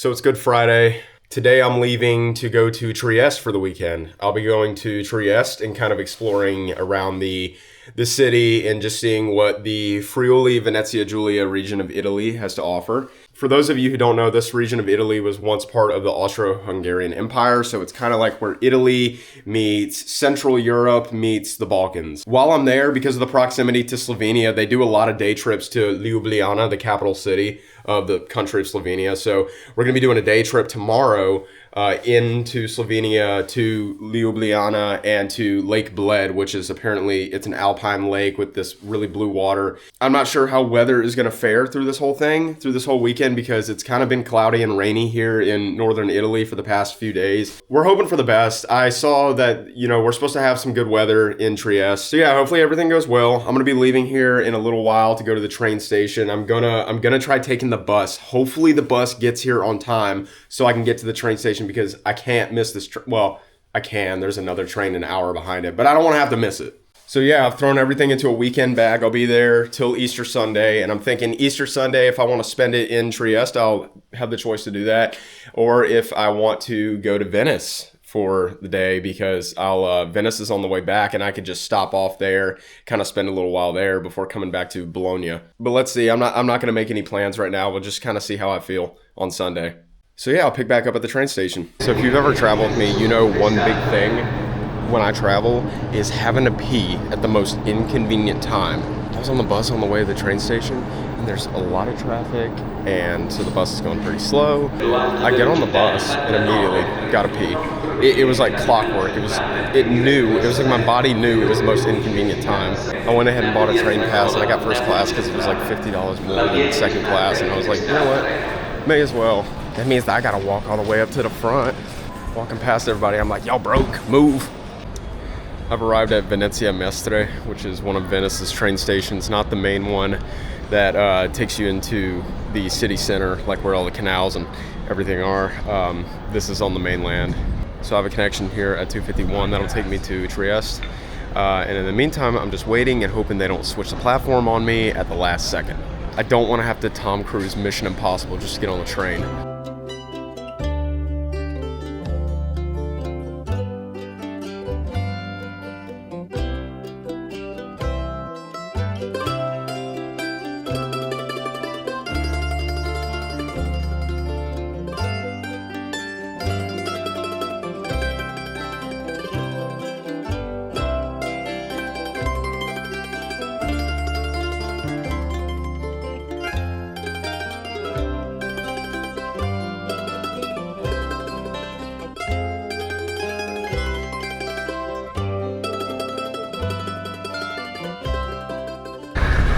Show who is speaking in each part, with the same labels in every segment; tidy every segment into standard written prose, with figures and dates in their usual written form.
Speaker 1: So it's Good Friday. Today I'm leaving to go to Trieste for the weekend. I'll be going to Trieste and kind of exploring around the city and just seeing what the Friuli Venezia Giulia region of Italy has to offer. For those of you who don't know, this region of Italy was once part of the Austro-Hungarian Empire, so it's kind of like where Italy meets Central Europe meets the Balkans. While I'm there, because of the proximity to Slovenia, they do a lot of day trips to Ljubljana, the capital city of the country of Slovenia. So we're going to be doing a day trip tomorrow into Slovenia to Ljubljana and to Lake Bled, which is apparently, it's an alpine lake with this really blue water. I'm not sure how weather is going to fare through this whole weekend, because it's kind of been cloudy and rainy here in northern Italy for the past few days. We're hoping for the best. I saw that, we're supposed to have some good weather in Trieste. So yeah, hopefully everything goes well. I'm going to be leaving here in a little while to go to the train station. I'm gonna try taking the bus. Hopefully the bus gets here on time so I can get to the train station, because I can't miss this. I can. There's another train an hour behind it, but I don't want to have to miss it. So yeah, I've thrown everything into a weekend bag. I'll be there till Easter Sunday, and I'm thinking Easter Sunday, if I want to spend it in Trieste, I'll have the choice to do that, or if I want to go to Venice for the day, because Venice is on the way back, and I could just stop off there, kind of spend a little while there before coming back to Bologna. But let's see. I'm not going to make any plans right now. We'll just kind of see how I feel on Sunday. So yeah, I'll pick back up at the train station. So if you've ever traveled with me, you know one big thing when I travel is having to pee at the most inconvenient time. I was on the bus on the way to the train station, and there's a lot of traffic, and so the bus is going pretty slow. I get on the bus and immediately gotta pee. It was like clockwork. It was like my body knew it was the most inconvenient time. I went ahead and bought a train pass, and I got first class because it was like $50 more than second class, and I was like, you know what, may as well. That means that I gotta walk all the way up to the front. Walking past everybody, I'm like, y'all broke, move. I've arrived at Venezia Mestre, which is one of Venice's train stations, not the main one that takes you into the city center, like where all the canals and everything are. This is on the mainland. So I have a connection here at 251 that'll take me to Trieste. And in the meantime, I'm just waiting and hoping they don't switch the platform on me at the last second. I don't want to have to Tom Cruise Mission Impossible just to get on the train.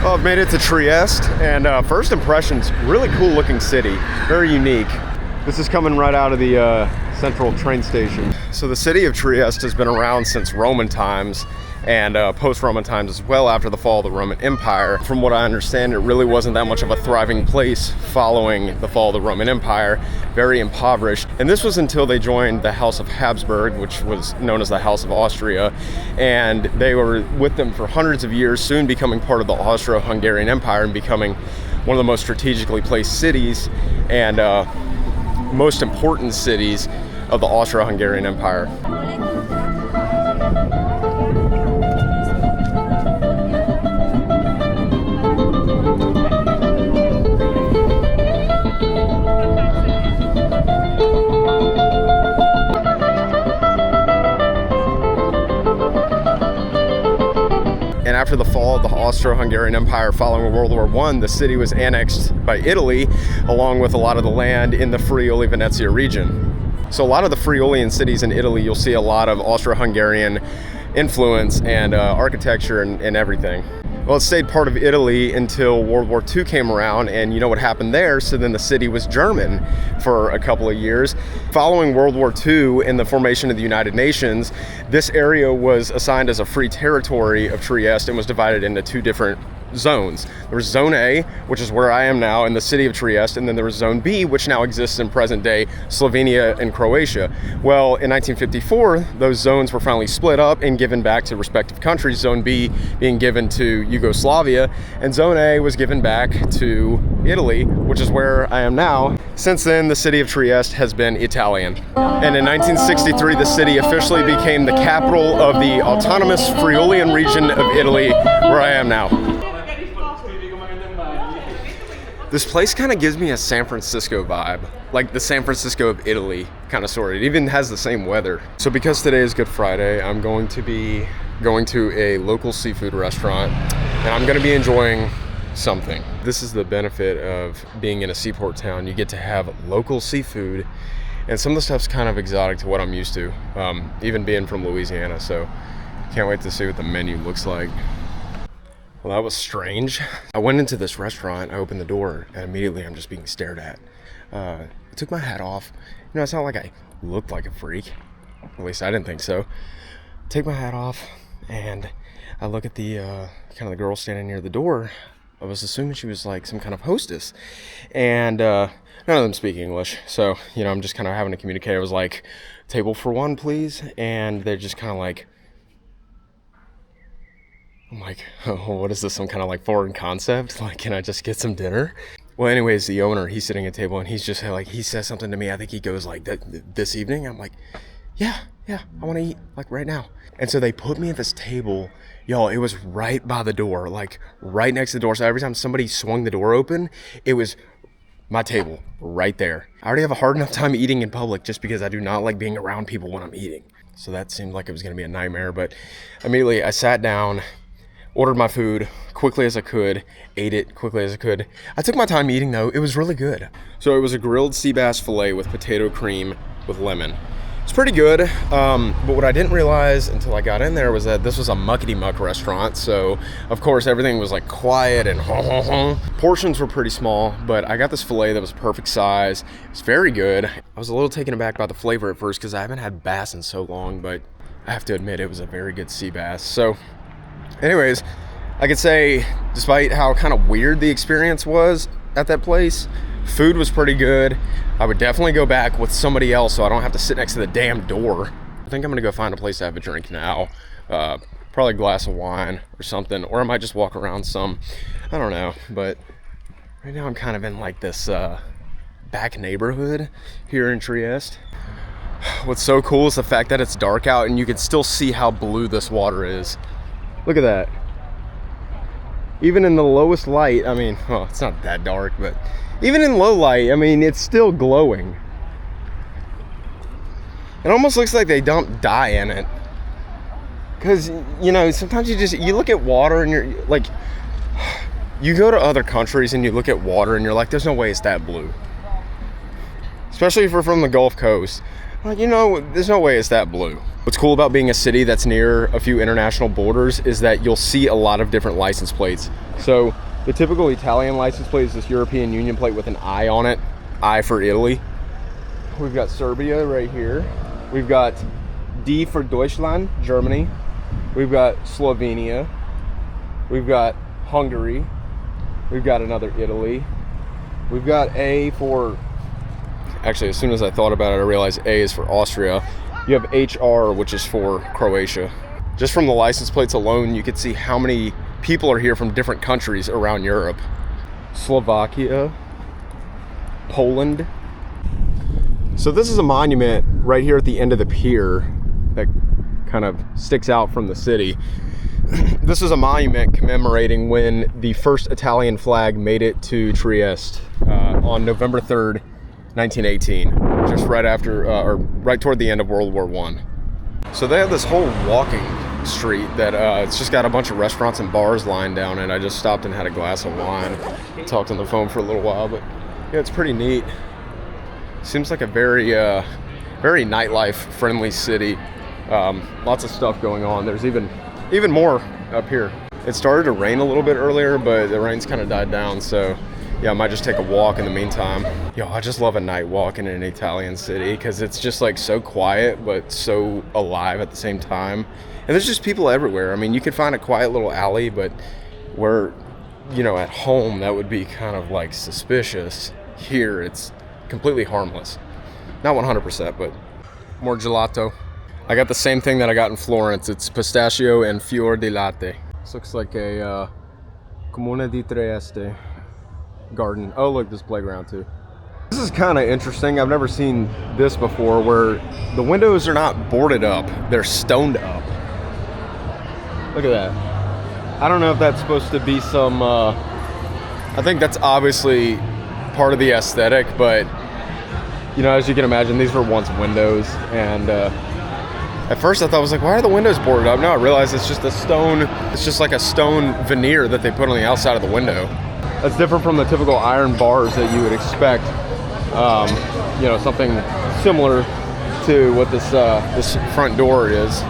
Speaker 1: Well, I've made it to Trieste, and first impressions, really cool looking city, very unique. This is coming right out of the central train station. So the city of Trieste has been around since Roman times, and post-Roman times as well, after the fall of the Roman Empire. From what I understand, it really wasn't that much of a thriving place following the fall of the Roman Empire, very impoverished. And this was until they joined the House of Habsburg, which was known as the House of Austria, and they were with them for hundreds of years, soon becoming part of the Austro-Hungarian Empire and becoming one of the most strategically placed cities and most important cities of the Austro-Hungarian Empire. And after the fall of the Austro-Hungarian Empire following World War I, the city was annexed by Italy, along with a lot of the land in the Friuli Venezia region. So a lot of the Friulian cities in Italy, you'll see a lot of Austro-Hungarian influence and architecture and everything. Well, it stayed part of Italy until World War II came around, and you know what happened there, so then the city was German for a couple of years. Following World War II and the formation of the United Nations, this area was assigned as a free territory of Trieste and was divided into two different zones. There was Zone A, which is where I am now in the city of Trieste, and then there was Zone B, which now exists in present day Slovenia and Croatia. Well, in 1954, those zones were finally split up and given back to respective countries, Zone B being given to Yugoslavia, and Zone A was given back to Italy, which is where I am now. Since then, the city of Trieste has been Italian. And in 1963, the city officially became the capital of the autonomous Friulian region of Italy, where I am now. This place kind of gives me a San Francisco vibe, like the San Francisco of Italy kind of sort. It even has the same weather. So because today is Good Friday, I'm going to be going to a local seafood restaurant, and I'm going to be enjoying something. This is the benefit of being in a seaport town. You get to have local seafood, and some of the stuff's kind of exotic to what I'm used to, even being from Louisiana, so can't wait to see what the menu looks like. Well, that was strange. I went into this restaurant, I opened the door, and immediately I'm just being stared at. I took my hat off. You know, it's not like I looked like a freak. At least I didn't think so. Take my hat off, and I look at the kind of the girl standing near the door. I was assuming she was like some kind of hostess, and none of them speak English, so you know, I'm just kind of having to communicate. I was like, table for one, please, and they're just kind of like, I'm like, oh, what is this, some kind of like foreign concept? Like, can I just get some dinner? Well, anyways, the owner, he's sitting at a table, and he's just like, he says something to me. I think he goes like, this evening? I'm like, yeah, I want to eat like right now. And so they put me at this table. Y'all, it was right by the door, like right next to the door. So every time somebody swung the door open, it was my table right there. I already have a hard enough time eating in public just because I do not like being around people when I'm eating. So that seemed like it was going to be a nightmare. But immediately I sat down, ordered my food quickly as I could, ate it quickly as I could. I took my time eating though. It was really good. So it was a grilled sea bass fillet with potato cream with lemon. It's pretty good, but what I didn't realize until I got in there was that this was a muckety-muck restaurant, so of course everything was like quiet and portions were pretty small, but I got this filet that was perfect size. It's very good. I was a little taken aback by the flavor at first because I haven't had bass in so long, but I have to admit it was a very good sea bass. So anyways, I could say despite how kind of weird the experience was at that place, food was pretty good. I would definitely go back with somebody else so I don't have to sit next to the damn door. I think I'm gonna go find a place to have a drink now. Probably a glass of wine or something, or I might just walk around some. I don't know, but right now I'm kind of in like this back neighborhood here in Trieste. What's so cool is the fact that it's dark out and you can still see how blue this water is. Look at that. Even in the lowest light, I mean, well, it's not that dark, but even in low light, I mean, it's still glowing. It almost looks like they dumped dye in it. Because, you know, sometimes you look at water and you're like, you go to other countries and you look at water and you're like, there's no way it's that blue. Especially if we're from the Gulf Coast. Like, you know, there's no way it's that blue. What's cool about being a city that's near a few international borders is that you'll see a lot of different license plates. So the typical Italian license plate is this European Union plate with an I on it. I for Italy. We've got Serbia right here. We've got D for Deutschland, Germany. We've got Slovenia. We've got Hungary. We've got another Italy. We've got A for, actually as soon as I thought about it, I realized A is for Austria. You have HR, which is for Croatia. Just from the license plates alone, you could see how many people are here from different countries around Europe. Slovakia, Poland. So this is a monument right here at the end of the pier that kind of sticks out from the city. This is a monument commemorating when the first Italian flag made it to Trieste on November 3rd, 1918, just right after, or right toward the end of World War I. So they have this whole walking street that it's just got a bunch of restaurants and bars lined down, and I just stopped and had a glass of wine, talked on the phone for a little while, but yeah, it's pretty neat. Seems like a very nightlife friendly city. Lots of stuff going on. There's even more up here. It started to rain a little bit earlier, but the rain's kind of died down, so yeah, I might just take a walk in the meantime. Yo, I just love a night walk in an Italian city because it's just like so quiet but so alive at the same time. And there's just people everywhere. I mean, you could find a quiet little alley, but where you know, at home, that would be kind of like suspicious. Here, it's completely harmless. Not 100%, but more gelato. I got the same thing that I got in Florence. It's pistachio and fior di latte. This looks like a Comune di Trieste garden. Oh, look, this playground too. This is kind of interesting. I've never seen this before, where the windows are not boarded up. They're stoned up. Look at that. I don't know if that's supposed to be some, I think that's obviously part of the aesthetic, but, you know, as you can imagine, these were once windows, and at first I thought, I was like, why are the windows boarded up? Now I realize it's just a stone, it's just like a stone veneer that they put on the outside of the window. That's different from the typical iron bars that you would expect. You know, something similar to what this this front door is.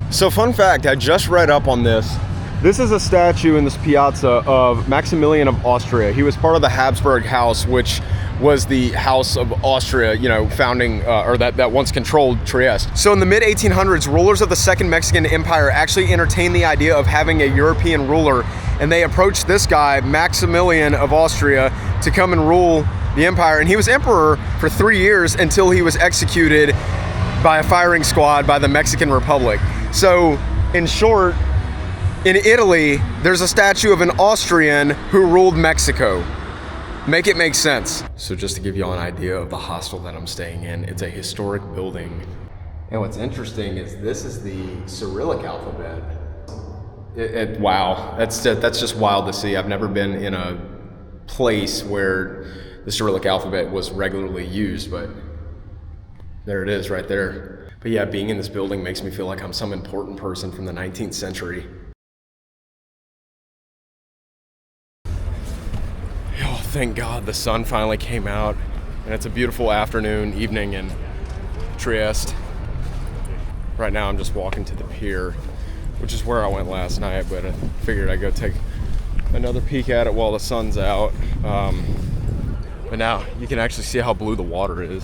Speaker 1: So fun fact, I just read up on this. This is a statue in this piazza of Maximilian of Austria. He was part of the Habsburg house, which was the House of Austria, you know, founding, or that once controlled Trieste. So in the mid-1800s, rulers of the Second Mexican Empire actually entertained the idea of having a European ruler, and they approached this guy, Maximilian of Austria, to come and rule the empire. And he was emperor for 3 years until he was executed by a firing squad by the Mexican Republic. So, in short, in Italy, there's a statue of an Austrian who ruled Mexico. Make it make sense. So just to give you all an idea of the hostel that I'm staying in, it's a historic building. And what's interesting is this is the Cyrillic alphabet. Wow, that's just wild to see. I've never been in a place where the Cyrillic alphabet was regularly used, but there it is right there. But yeah, being in this building makes me feel like I'm some important person from the 19th century. Oh, thank God the sun finally came out, and it's a beautiful afternoon, evening in Trieste. Right now I'm just walking to the pier, which is where I went last night, but I figured I'd go take another peek at it while the sun's out. But now you can actually see how blue the water is.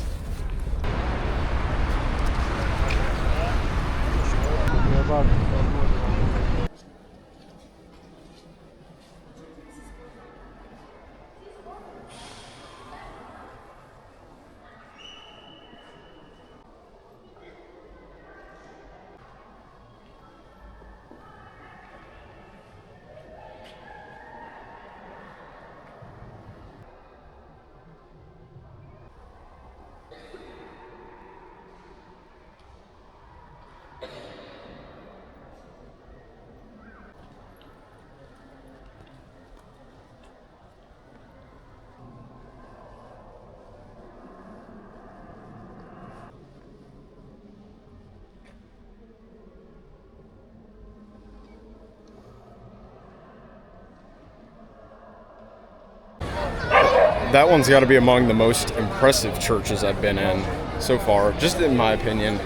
Speaker 1: That one's got to be among the most impressive churches I've been in so far, just in my opinion.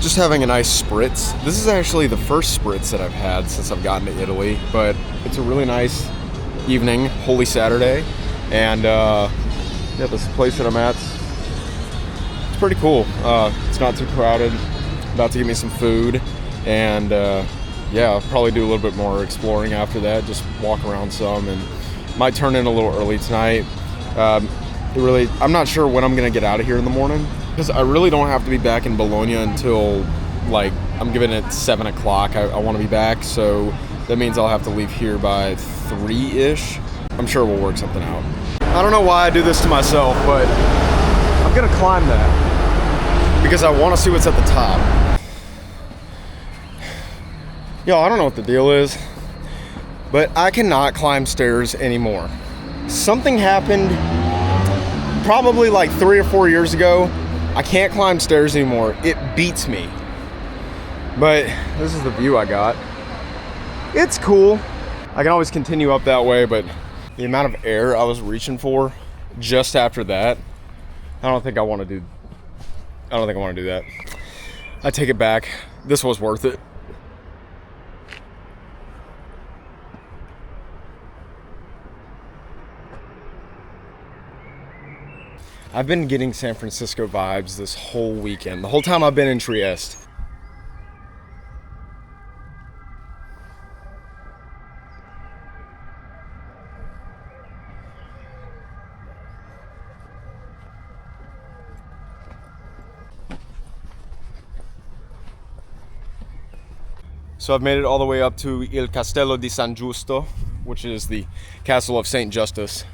Speaker 1: Just having a nice spritz. This is actually the first spritz that I've had since I've gotten to Italy, but it's a really nice evening, Holy Saturday, and yeah, this place that I'm at, it's pretty cool. It's not too crowded. About to give me some food, and yeah, I'll probably do a little bit more exploring after that, just walk around some, and might turn in a little early tonight. I'm not sure when I'm gonna get out of here in the morning, because I really don't have to be back in Bologna until, like, I'm giving it 7 o'clock. I want to be back, so that means I'll have to leave here by 3-ish. I'm sure we'll work something out. I don't know why I do this to myself, but I'm gonna climb that because I want to see what's at the top. Yo, I don't know what the deal is, but I cannot climb stairs anymore. Something happened probably like 3 or 4 years ago. I can't climb stairs anymore. It beats me. But this is the view I got. It's cool. I can always continue up that way, but the amount of air I was reaching for just after that, I don't think I want to do that. I take it back. This was worth it. I've been getting San Francisco vibes this whole weekend, the whole time I've been in Trieste. So I've made it all the way up to Il Castello di San Giusto, which is the Castle of St. Justus.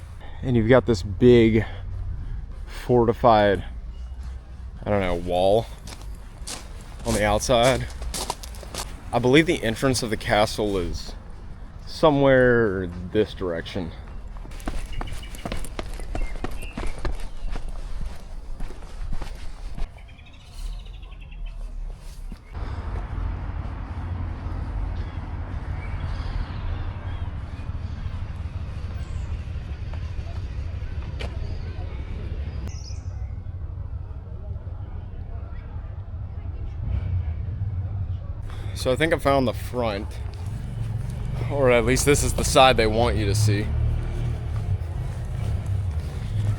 Speaker 1: And you've got this big fortified, I don't know, wall on the outside. I believe the entrance of the castle is somewhere this direction. So I think I found the front, or at least this is the side they want you to see.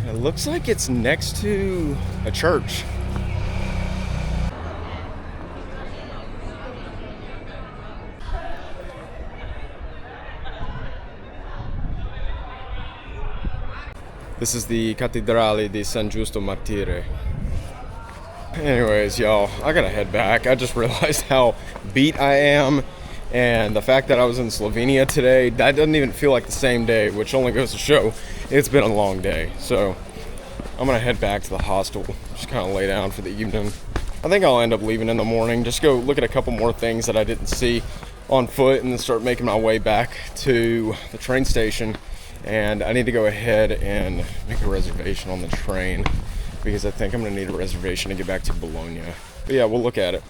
Speaker 1: It looks like it's next to a church. This is the Cattedrale di San Giusto Martire. Anyways, y'all, I gotta head back. I just realized how beat I am, and the fact that I was in Slovenia today, that doesn't even feel like the same day, which only goes to show it's been a long day. So I'm gonna head back to the hostel, just kind of lay down for the evening. I think I'll end up leaving in the morning, just go look at a couple more things that I didn't see on foot, and then start making my way back to the train station. And I need to go ahead and make a reservation on the train, because I think I'm gonna need a reservation to get back to Bologna. But yeah, we'll look at it.